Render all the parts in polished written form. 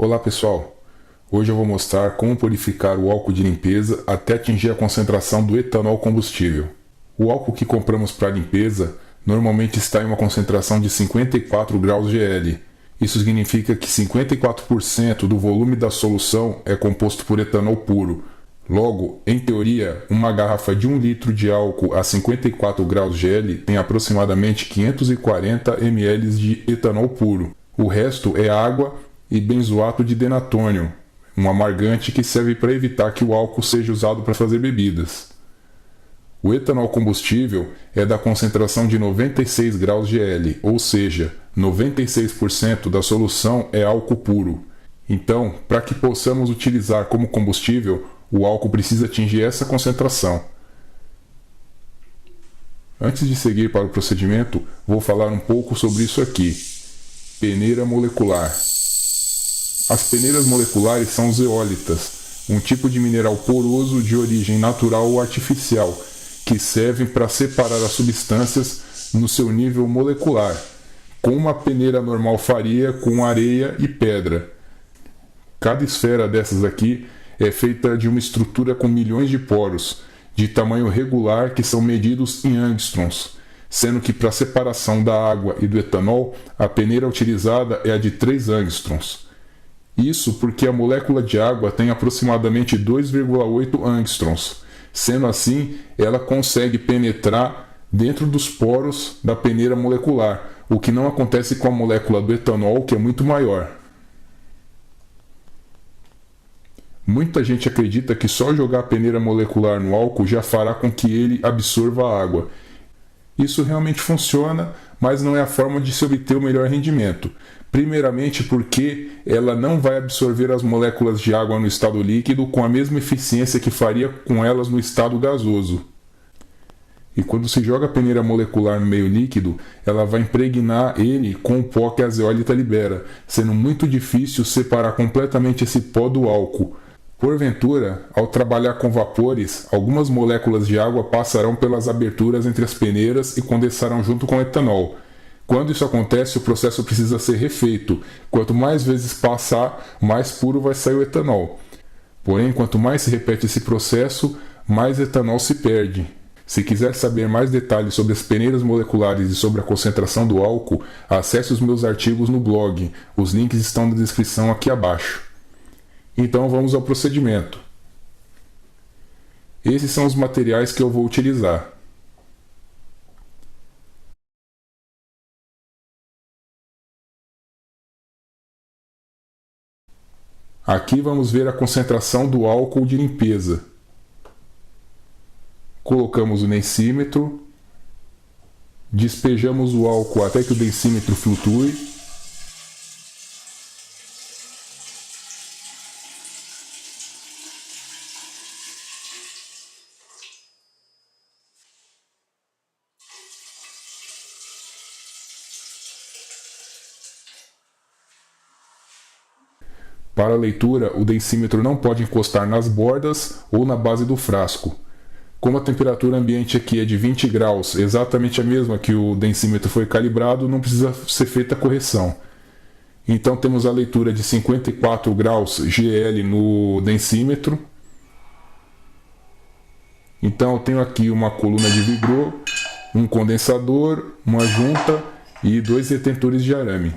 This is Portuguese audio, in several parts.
Olá pessoal, hoje eu vou mostrar como purificar o álcool de limpeza até atingir a concentração do etanol combustível. O álcool que compramos para limpeza normalmente está em uma concentração de 54 graus GL. Isso significa que 54% do volume da solução é composto por etanol puro. Logo, em teoria, uma garrafa de 1 litro de álcool a 54 graus GL tem aproximadamente 540 ml de etanol puro. O resto é água e benzoato de denatônio, um amargante que serve para evitar que o álcool seja usado para fazer bebidas. O etanol combustível é da concentração de 96 graus GL, ou seja, 96% da solução é álcool puro. Então, para que possamos utilizar como combustível, o álcool precisa atingir essa concentração. Antes de seguir para o procedimento, vou falar um pouco sobre isso aqui. Peneira molecular. As peneiras moleculares são zeólitas, um tipo de mineral poroso de origem natural ou artificial, que servem para separar as substâncias no seu nível molecular, como uma peneira normal faria com areia e pedra. Cada esfera dessas aqui é feita de uma estrutura com milhões de poros, de tamanho regular que são medidos em angstroms, sendo que para a separação da água e do etanol, a peneira utilizada é a de 3 angstroms. Isso porque a molécula de água tem aproximadamente 2,8 angstroms. Sendo assim, ela consegue penetrar dentro dos poros da peneira molecular, o que não acontece com a molécula do etanol, que é muito maior. Muita gente acredita que só jogar a peneira molecular no álcool já fará com que ele absorva a água. Isso realmente funciona, mas não é a forma de se obter o melhor rendimento. Primeiramente porque ela não vai absorver as moléculas de água no estado líquido com a mesma eficiência que faria com elas no estado gasoso. E quando se joga a peneira molecular no meio líquido, ela vai impregnar ele com o pó que a zeólita libera, sendo muito difícil separar completamente esse pó do álcool. Porventura, ao trabalhar com vapores, algumas moléculas de água passarão pelas aberturas entre as peneiras e condensarão junto com o etanol. Quando isso acontece, o processo precisa ser refeito. Quanto mais vezes passar, mais puro vai sair o etanol. Porém, quanto mais se repete esse processo, mais etanol se perde. Se quiser saber mais detalhes sobre as peneiras moleculares e sobre a concentração do álcool, acesse os meus artigos no blog. Os links estão na descrição aqui abaixo. Então vamos ao procedimento. Esses são os materiais que eu vou utilizar. Aqui vamos ver a concentração do álcool de limpeza. Colocamos o densímetro, despejamos o álcool até que o densímetro flutue. Para a leitura, o densímetro não pode encostar nas bordas ou na base do frasco. Como a temperatura ambiente aqui é de 20 graus, exatamente a mesma que o densímetro foi calibrado, não precisa ser feita correção. Então temos a leitura de 54 graus GL no densímetro. Então eu tenho aqui uma coluna de Vigreux, um condensador, uma junta e 2 retentores de arame.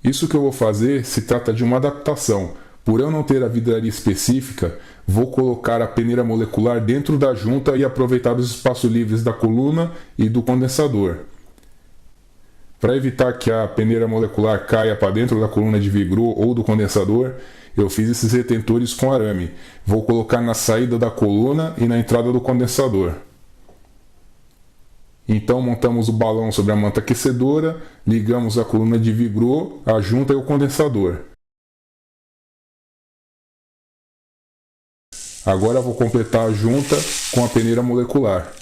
Isso que eu vou fazer se trata de uma adaptação. Por eu não ter a vidraria específica, vou colocar a peneira molecular dentro da junta e aproveitar os espaços livres da coluna e do condensador. Para evitar que a peneira molecular caia para dentro da coluna de Vigreux ou do condensador, eu fiz esses retentores com arame. Vou colocar na saída da coluna e na entrada do condensador. Então montamos o balão sobre a manta aquecedora, ligamos a coluna de Vigreux, a junta e o condensador. Agora vou completar a junta com a peneira molecular.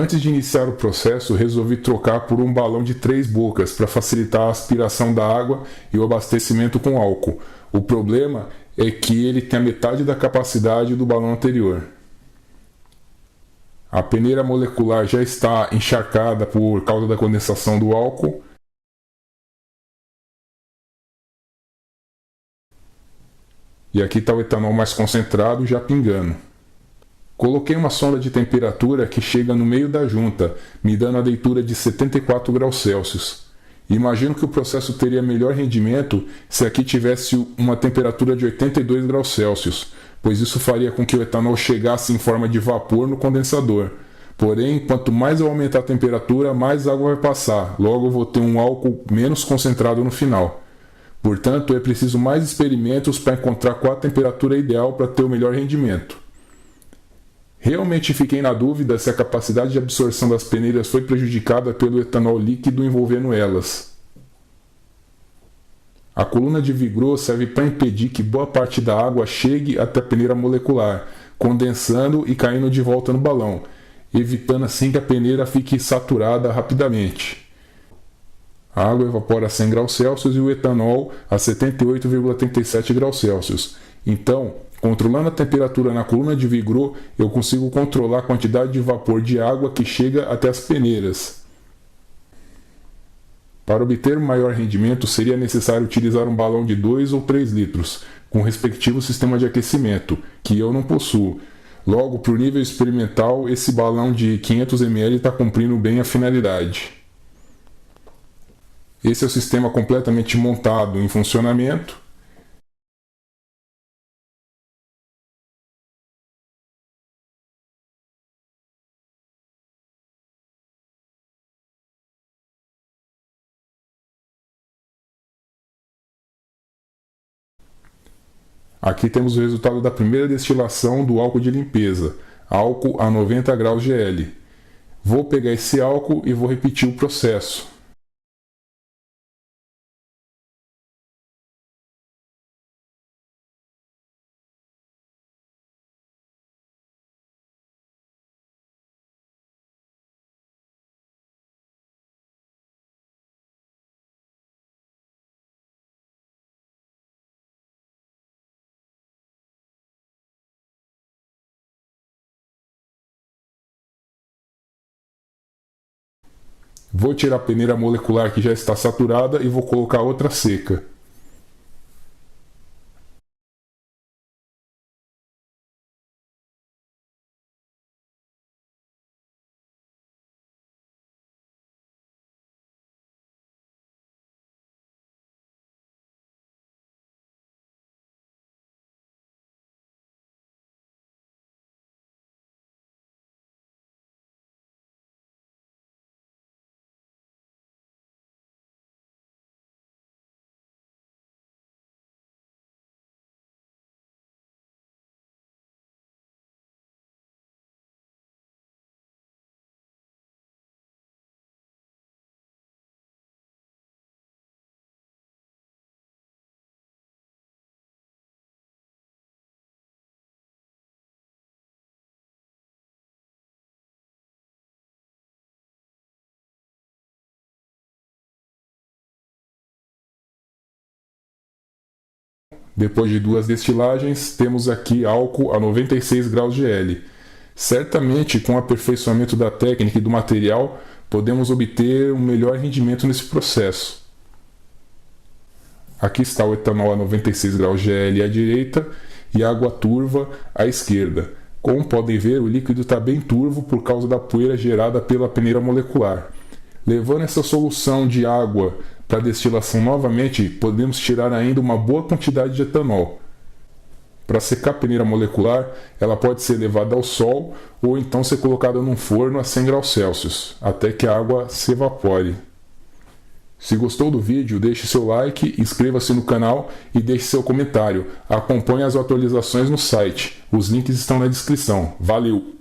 Antes de iniciar o processo, resolvi trocar por um balão de 3 bocas para facilitar a aspiração da água e o abastecimento com álcool. O problema é que ele tem a metade da capacidade do balão anterior. A peneira molecular já está encharcada por causa da condensação do álcool. E aqui está o etanol mais concentrado já pingando. Coloquei uma sonda de temperatura que chega no meio da junta, me dando a leitura de 74 graus Celsius. Imagino que o processo teria melhor rendimento se aqui tivesse uma temperatura de 82 graus Celsius, pois isso faria com que o etanol chegasse em forma de vapor no condensador. Porém, quanto mais eu aumentar a temperatura, mais água vai passar, logo eu vou ter um álcool menos concentrado no final. Portanto, é preciso mais experimentos para encontrar qual a temperatura ideal para ter o melhor rendimento. Realmente fiquei na dúvida se a capacidade de absorção das peneiras foi prejudicada pelo etanol líquido envolvendo elas. A coluna de Vigreux serve para impedir que boa parte da água chegue até a peneira molecular, condensando e caindo de volta no balão, evitando assim que a peneira fique saturada rapidamente. A água evapora a 100 graus Celsius e o etanol a 78,37 graus Celsius. Então, controlando a temperatura na coluna de Vigreux, eu consigo controlar a quantidade de vapor de água que chega até as peneiras. Para obter um maior rendimento, seria necessário utilizar um balão de 2 ou 3 litros, com o respectivo sistema de aquecimento, que eu não possuo. Logo, para o nível experimental, esse balão de 500 ml está cumprindo bem a finalidade. Esse é o sistema completamente montado em funcionamento. Aqui temos o resultado da primeira destilação do álcool de limpeza, álcool a 90 graus GL. Vou pegar esse álcool e vou repetir o processo. Vou tirar a peneira molecular que já está saturada e vou colocar outra seca. Depois de 2 destilagens, temos aqui álcool a 96 graus GL. Certamente, com o aperfeiçoamento da técnica e do material, podemos obter um melhor rendimento nesse processo. Aqui está o etanol a 96 graus GL à direita e água turva à esquerda. Como podem ver, o líquido está bem turvo por causa da poeira gerada pela peneira molecular. Levando essa solução de água para a destilação novamente, podemos tirar ainda uma boa quantidade de etanol. Para secar a peneira molecular, ela pode ser levada ao sol ou então ser colocada num forno a 100 graus Celsius, até que a água se evapore. Se gostou do vídeo, deixe seu like, inscreva-se no canal e deixe seu comentário. Acompanhe as atualizações no site. Os links estão na descrição. Valeu!